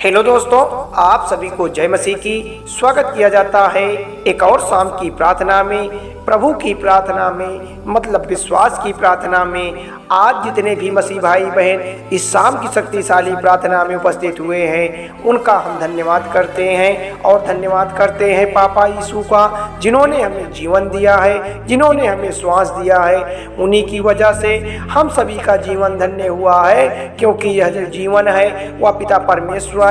Hello दोस्तों, आप सभी को जय मसीह की स्वागत किया जाता है एक और शाम की प्रार्थना में, प्रभु की प्रार्थना में, मतलब विश्वास की प्रार्थना में। आज जितने भी मसीह भाई बहन इस शाम की शक्तिशाली प्रार्थना में उपस्थित हुए हैं, उनका हम धन्यवाद करते हैं और धन्यवाद करते हैं पापा यीशु का, जिन्होंने हमें जीवन दिया है, जिन्होंने हमें श्वास दिया है। उन्हीं की वजह से हम सभी का जीवन धन्य हुआ है, क्योंकि यह जो जीवन है वह पिता परमेश्वर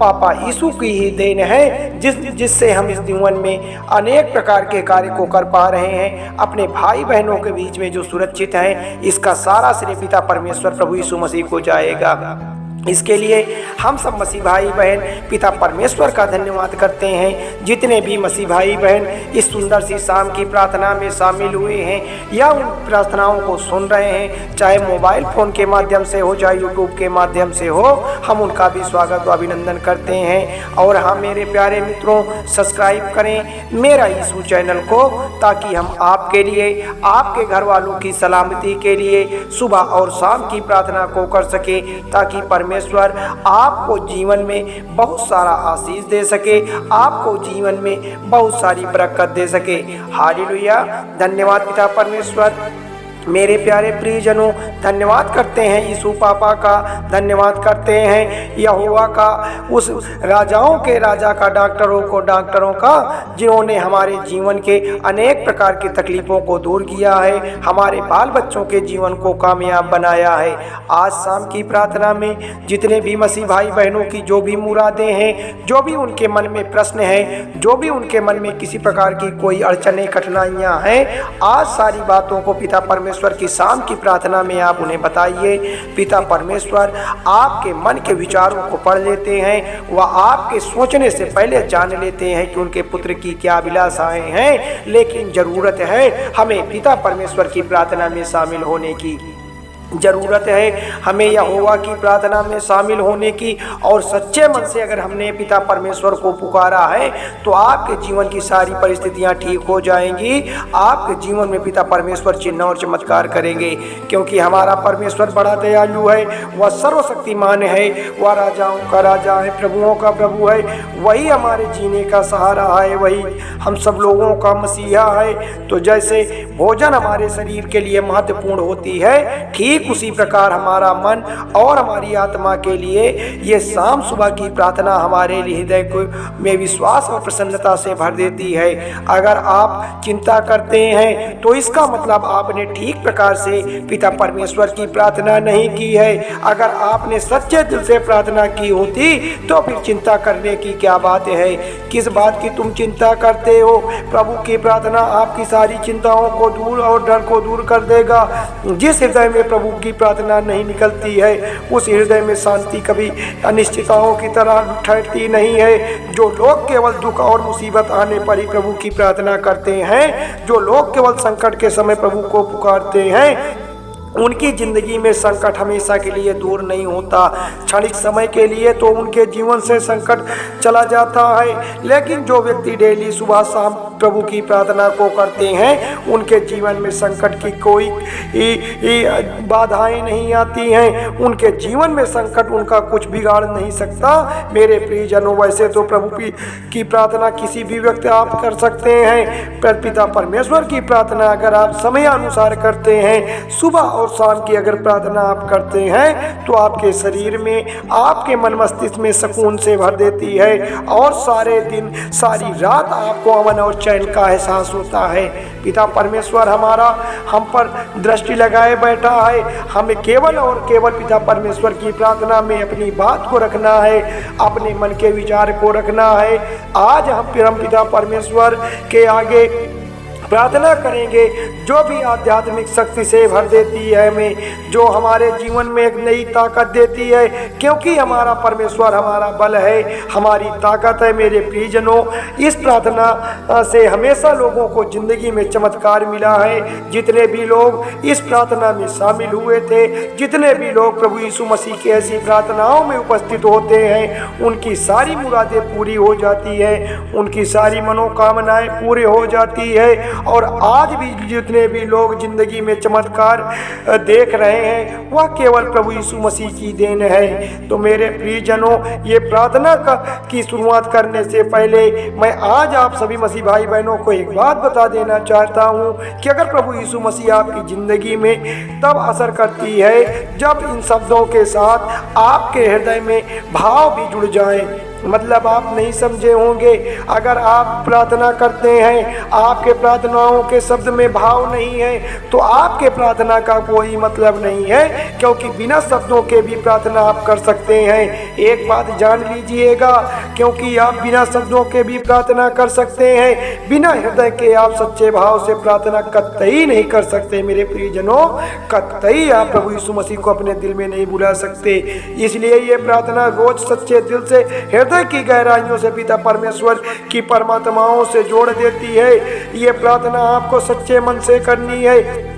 पापा यीशु की ही देन है, जिससे हम इस जीवन में अनेक प्रकार के कार्य को कर पा रहे हैं। अपने भाई बहनों के बीच में जो सुरक्षित है, इसका सारा श्रेय पिता परमेश्वर प्रभु यीशु मसीह को जाएगा। इसके लिए हम सब मसीह भाई बहन पिता परमेश्वर का धन्यवाद करते हैं। जितने भी मसीह भाई बहन इस सुंदर सी शाम की प्रार्थना में शामिल हुए हैं या उन प्रार्थनाओं को सुन रहे हैं, चाहे मोबाइल फ़ोन के माध्यम से हो, चाहे यूट्यूब के माध्यम से हो, हम उनका भी स्वागत व अभिनंदन करते हैं। और हाँ मेरे प्यारे मित्रों, सब्सक्राइब करें मेरा यीशु चैनल को, ताकि हम आपके लिए, आपके घर वालों की सलामती के लिए सुबह और शाम की प्रार्थना को कर सके, ताकि परमेश्वर आपको जीवन में बहुत सारा आशीष दे सके, आपको जीवन में बहुत सारी बरकत दे सके। हालेलुया। धन्यवाद पिता परमेश्वर। मेरे प्यारे प्रियजनों, धन्यवाद करते हैं यीशु पापा का, धन्यवाद करते हैं यहोवा का, उस राजाओं के राजा का, डॉक्टरों का, जिन्होंने हमारे जीवन के अनेक प्रकार की तकलीफ़ों को दूर किया है, हमारे बाल बच्चों के जीवन को कामयाब बनाया है। आज शाम की प्रार्थना में जितने भी मसीह भाई बहनों की जो भी मुरादें हैं, जो भी उनके मन में प्रश्न है, जो भी उनके मन में किसी प्रकार की कोई अड़चनें, कठिनाइयाँ हैं, आज सारी बातों को पिता परमेश्वर की शाम की प्रार्थना में आप उन्हें बताइए। पिता परमेश्वर आपके मन के विचारों को पढ़ लेते हैं, वह आपके सोचने से पहले जान लेते हैं कि उनके पुत्र की क्या अभिलाषाएं हैं। लेकिन जरूरत है हमें पिता परमेश्वर की प्रार्थना में शामिल होने की, ज़रूरत है हमें यहोवा की प्रार्थना में शामिल होने की। और सच्चे मन से अगर हमने पिता परमेश्वर को पुकारा है, तो आपके जीवन की सारी परिस्थितियां ठीक हो जाएंगी। आपके जीवन में पिता परमेश्वर चिन्ह और चमत्कार करेंगे, क्योंकि हमारा परमेश्वर बड़ा दयालु है, वह सर्वशक्तिमान है, वह राजाओं का राजा है, प्रभुओं का प्रभु है। वही हमारे जीने का सहारा है, वही हम सब लोगों का मसीहा है। तो जैसे भोजन हमारे शरीर के लिए महत्वपूर्ण होती है, ठीक उसी प्रकार हमारा मन और हमारी आत्मा के लिए ये शाम सुबह की प्रार्थना हमारे हृदय को में विश्वास और प्रसन्नता से भर देती है। अगर आप चिंता करते हैं, तो इसका मतलब आपने ठीक प्रकार से पिता परमेश्वर की प्रार्थना नहीं की है। अगर आपने सच्चे दिल से प्रार्थना की होती, तो फिर चिंता करने की क्या बात है। किस बात की तुम चिंता करते हो? प्रभु की प्रार्थना आपकी सारी चिंताओं को दूर और डर को दूर कर देगा। जिस हृदय में प्रभु की प्रार्थना नहीं निकलती है, उस हृदय में शांति कभी अनिश्चितताओं की तरह ठहरती नहीं है। जो लोग केवल दुख और मुसीबत आने पर ही प्रभु की प्रार्थना करते हैं, जो लोग केवल संकट के समय प्रभु को पुकारते हैं, उनकी जिंदगी में संकट हमेशा के लिए दूर नहीं होता। क्षणिक समय के लिए तो उनके जीवन से संकट चला जाता है, लेकिन जो व्यक्ति डेली सुबह शाम प्रभु की प्रार्थना को करते हैं, उनके जीवन में संकट की कोई बाधाएं नहीं आती हैं। उनके जीवन में संकट उनका कुछ बिगाड़ नहीं सकता। मेरे प्रियजनों, वैसे तो प्रभु की प्रार्थना किसी भी व्यक्ति आप कर सकते हैं, पर पिता परमेश्वर की प्रार्थना अगर आप समय अनुसार करते हैं, सुबह और शाम की अगर प्रार्थना आप करते हैं, तो आपके शरीर में, आपके मन मस्तिष्क में सुकून से भर देती है, और सारे दिन सारी रात आपको अमन और चैन का एहसास होता है। पिता परमेश्वर हमारा हम पर दृष्टि लगाए बैठा है। हमें केवल और केवल पिता परमेश्वर की प्रार्थना में अपनी बात को रखना है, अपने मन के विचार को रखना है। आज हम पिता परमेश्वर के आगे प्रार्थना करेंगे, जो भी आध्यात्मिक शक्ति से भर देती है हमें, जो हमारे जीवन में एक नई ताकत देती है, क्योंकि हमारा परमेश्वर हमारा बल है, हमारी ताकत है। मेरे प्रियजनों, इस प्रार्थना से हमेशा लोगों को जिंदगी में चमत्कार मिला है। जितने भी लोग इस प्रार्थना में शामिल हुए थे, जितने भी लोग प्रभु यीशु मसीह की ऐसी प्रार्थनाओं में उपस्थित होते हैं, उनकी सारी मुरादें पूरी हो जाती है, उनकी सारी मनोकामनाएं पूरी हो जाती है। और आज भी जितने भी लोग जिंदगी में चमत्कार देख रहे हैं वह केवल प्रभु यीशु मसीह की देन है। तो मेरे प्रियजनों, ये प्रार्थना की शुरुआत करने से पहले मैं आज आप सभी मसीह भाई बहनों को एक बात बता देना चाहता हूँ कि अगर प्रभु यीशु मसीह आपकी जिंदगी में तब असर करती है जब इन शब्दों के साथ आपके हृदय में भाव भी जुड़ जाएं। मतलब आप नहीं समझे होंगे, अगर आप प्रार्थना करते हैं, आपके प्रार्थनाओं के शब्द में भाव नहीं है तो आपके प्रार्थना का कोई मतलब नहीं है, क्योंकि बिना शब्दों के भी प्रार्थना आप कर सकते हैं। एक बात जान लीजिएगा, क्योंकि आप बिना शब्दों के भी प्रार्थना कर सकते हैं, बिना हृदय के आप सच्चे भाव से प्रार्थना कतई नहीं कर सकते। मेरे प्रियजनों, कतई आप प्रभु यीशु मसीह को अपने दिल में नहीं बुला सकते। इसलिए ये प्रार्थना रोज सच्चे दिल से हृदय की गहराइयों से पिता परमेश्वर की परमात्माओं से जोड़ देती है। ये प्रार्थना आपको सच्चे मन से करनी है।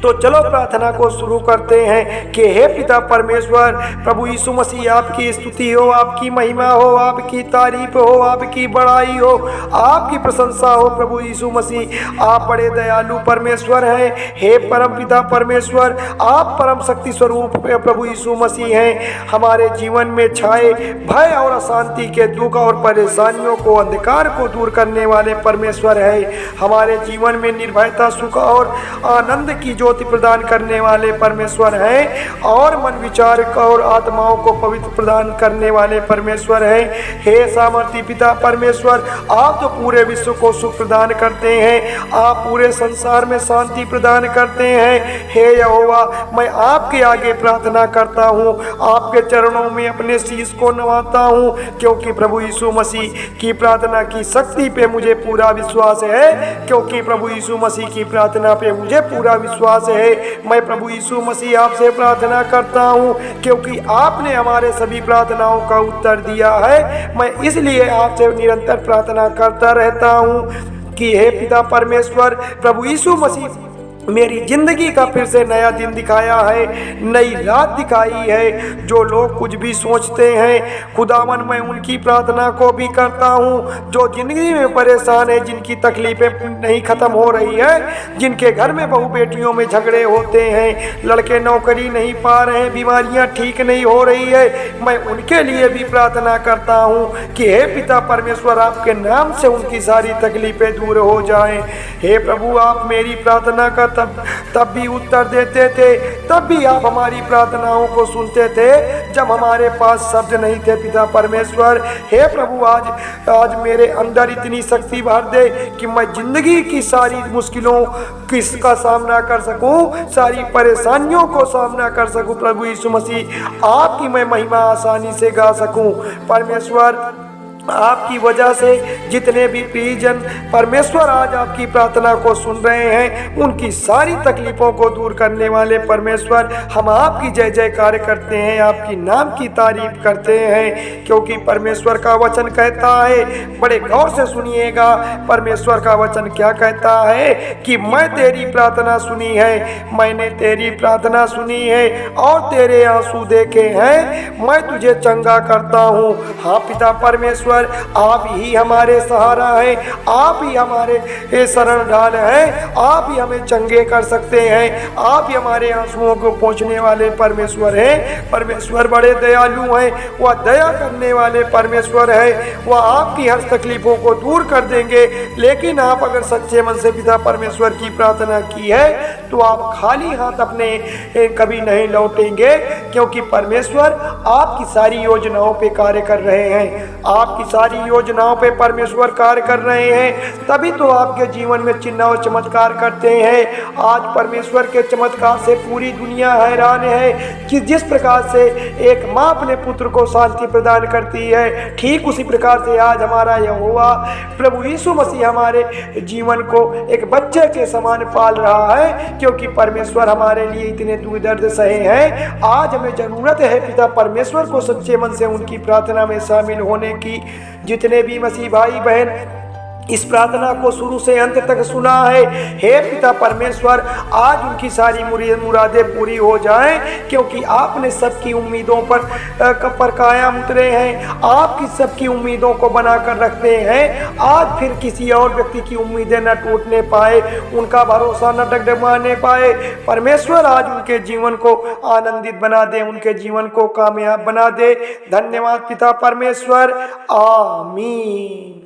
तो चलो प्रार्थना को शुरू करते हैं कि हे पिता परमेश्वर, प्रभु यीशु मसीह आपकी स्तुति हो, आपकी महिमा हो, आपकी तारीफ हो, आपकी बड़ाई हो, आपकी प्रशंसा हो। प्रभु यीशु मसीह आप बड़े दयालु परमेश्वर हैं। हे परम पिता परमेश्वर, आप परम शक्ति स्वरूप प्रभु यीशु मसीह हैं। हमारे जीवन में छाए भय और अशांति के दुख और परेशानियों को, अंधकार को दूर करने वाले परमेश्वर है। हमारे जीवन में निर्भयता, सुख और आनंद की ज्योति प्रदान करने वाले परमेश्वर हैं और मन विचार और आत्माओं को पवित्र प्रदान करने वाले परमेश्वर हैं। हे सामर्थी पिता परमेश्वर, आप तो पूरे विश्व को सुख प्रदान करते हैं, आप पूरे संसार में शांति प्रदान करते हैं। हे यहोवा, मैं आपके आगे प्रार्थना करता हूँ, आपके चरणों में अपने शीश को नवाता हूँ, क्योंकि प्रभु यीशु मसीह की प्रार्थना की शक्ति पे मुझे पूरा विश्वास है, क्योंकि प्रभु यीशु मसीह की प्रार्थना पे मुझे पूरा विश्वास है। मैं प्रभु यीशु मसीह आपसे प्रार्थना करता हूँ, क्योंकि आपने हमारे सभी प्रार्थनाओं का उत्तर दिया है। मैं इसलिए आपसे निरंतर प्रार्थना करता रहता हूँ कि हे पिता परमेश्वर, प्रभु यीशु मसीह मेरी जिंदगी का फिर से नया दिन दिखाया है, नई रात दिखाई है। जो लोग कुछ भी सोचते हैं खुदावन, मैं उनकी प्रार्थना को भी करता हूँ। जो जिंदगी में परेशान है, जिनकी तकलीफें नहीं खत्म हो रही है, जिनके घर में बहू बेटियों में झगड़े होते हैं, लड़के नौकरी नहीं पा रहे हैं, बीमारियाँ ठीक नहीं हो रही है, मैं उनके लिए भी प्रार्थना करता हूँ कि हे पिता परमेश्वर, आपके नाम से उनकी सारी तकलीफें दूर हो जाएं। हे प्रभु, आप मेरी प्रार्थना का तब भी उत्तर देते थे, तब भी आप हमारी प्रार्थनाओं को सुनते थे जब हमारे पास शब्द नहीं थे। पिता परमेश्वर, हे प्रभु, आज मेरे अंदर इतनी शक्ति भर दे कि मैं जिंदगी की सारी मुश्किलों का सामना कर सकूं, सारी परेशानियों को सामना कर सकूं। प्रभु यीशु मसीह, आपकी मैं महिमा आसानी से गा सकूं। परमेश्वर, आपकी वजह से जितने भी प्रियजन परमेश्वर आज आपकी प्रार्थना को सुन रहे हैं, उनकी सारी तकलीफों को दूर करने वाले परमेश्वर, हम आपकी जय जयकार करते हैं, आपकी नाम की तारीफ करते हैं, क्योंकि परमेश्वर का वचन कहता है, बड़े गौर से सुनिएगा, परमेश्वर का वचन क्या कहता है कि मैं तेरी प्रार्थना सुनी है, मैंने तेरी प्रार्थना सुनी है और तेरे आंसू देखे हैं, मैं तुझे चंगा करता हूँ। हाँ पिता परमेश्वर, आप ही हमारे सहारा हैं, आप ही हमारे शरण ढाल हैं, आप ही हमें चंगे कर सकते हैं, आप ही हमारे आंसुओं को पोंछने वाले परमेश्वर हैं। परमेश्वर बड़े दयालु हैं, वह दया करने वाले परमेश्वर हैं, वह आपकी हर तकलीफों को दूर कर देंगे। लेकिन आप अगर सच्चे मन से पिता परमेश्वर की प्रार्थना की है तो आप खाली हाथ अपने कभी नहीं लौटेंगे, क्योंकि परमेश्वर आपकी सारी योजनाओं पे कार्य कर रहे हैं, आपकी सारी योजनाओं पे परमेश्वर कार्य कर रहे हैं, तभी तो आपके जीवन में चिन्ह और चमत्कार करते हैं। आज परमेश्वर के चमत्कार से पूरी दुनिया हैरान है कि जिस प्रकार से एक माँ अपने पुत्र को शांति प्रदान करती है, ठीक उसी प्रकार से आज हमारा यहोवा प्रभु यीशु मसीह हमारे जीवन को एक बच्चे के समान पाल रहा है, क्योंकि परमेश्वर हमारे लिए इतने दुख दर्द सहे हैं। आज हमें जरूरत है पिता परमेश्वर को सच्चे मन से उनकी प्रार्थना में शामिल होने की। जितने भी मसीह भाई बहन इस प्रार्थना को शुरू से अंत तक सुना है। हे पिता परमेश्वर, आज उनकी सारी मुरादें पूरी हो जाएं, क्योंकि आपने सबकी उम्मीदों पर कायम उतरे हैं। आपकी सबकी उम्मीदों को बनाकर रखते हैं। आज फिर किसी और व्यक्ति की उम्मीदें न टूटने पाए, उनका भरोसा न डगडगाने पाए। परमेश्वर आज उनके जीवन को आनंदित बना दे, उनके जीवन को कामयाब बना दे। धन्यवाद पिता परमेश्वर, आमीन।